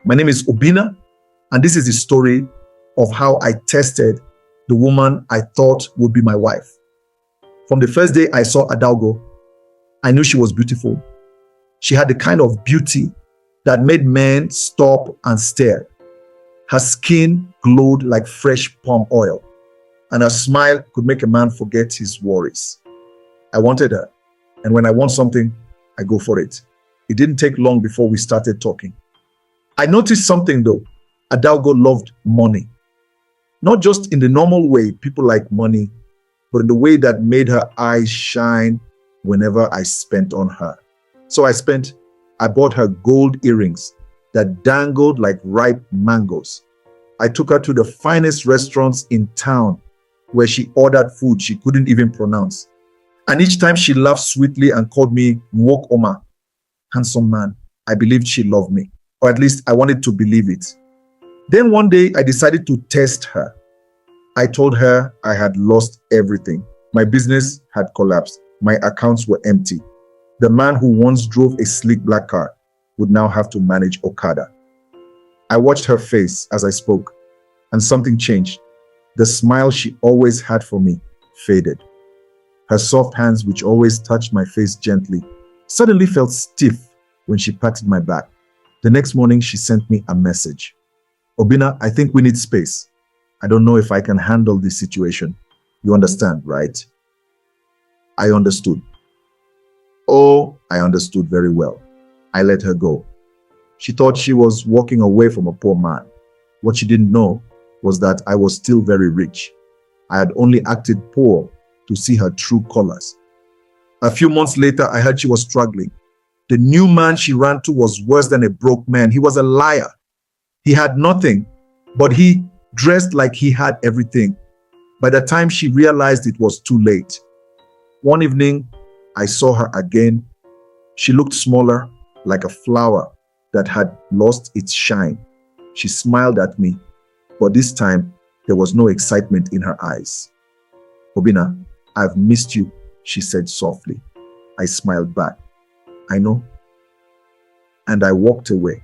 My name is Obinna, and this is the story of how I tested the woman I thought would be my wife. From the first day I saw Adalgo, I knew she was beautiful. She had the kind of beauty that made men stop and stare. Her skin glowed like fresh palm oil, and her smile could make a man forget his worries. I wanted her, and when I want something, I go for it. It didn't take long before we started talking. I noticed something though. Adalgo loved money. Not just in the normal way people like money, but in the way that made her eyes shine whenever I spent on her. So I bought her gold earrings that dangled like ripe mangoes. I took her to the finest restaurants in town where she ordered food she couldn't even pronounce. And each time she laughed sweetly and called me Nwok Oma, handsome man, I believed she loved me. Or at least I wanted to believe it. Then one day I decided to test her. I told her I had lost everything. My business had collapsed. My accounts were empty. The man who once drove a sleek black car would now have to manage Okada. I watched her face as I spoke, and something changed. The smile she always had for me faded. Her soft hands, which always touched my face gently, suddenly felt stiff when she patted my back. The next morning, she sent me a message. Obinna, I think we need space. I don't know if I can handle this situation. You understand, right? I understood. Oh, I understood very well. I let her go. She thought she was walking away from a poor man. What she didn't know was that I was still very rich. I had only acted poor to see her true colors. A few months later, I heard she was struggling. The new man she ran to was worse than a broke man. He was a liar. He had nothing, but he dressed like he had everything. By the time she realized it was too late. One evening, I saw her again. She looked smaller, like a flower that had lost its shine. She smiled at me, but this time there was no excitement in her eyes. Obinna, I've missed you, she said softly. I smiled back. I know. And I walked away.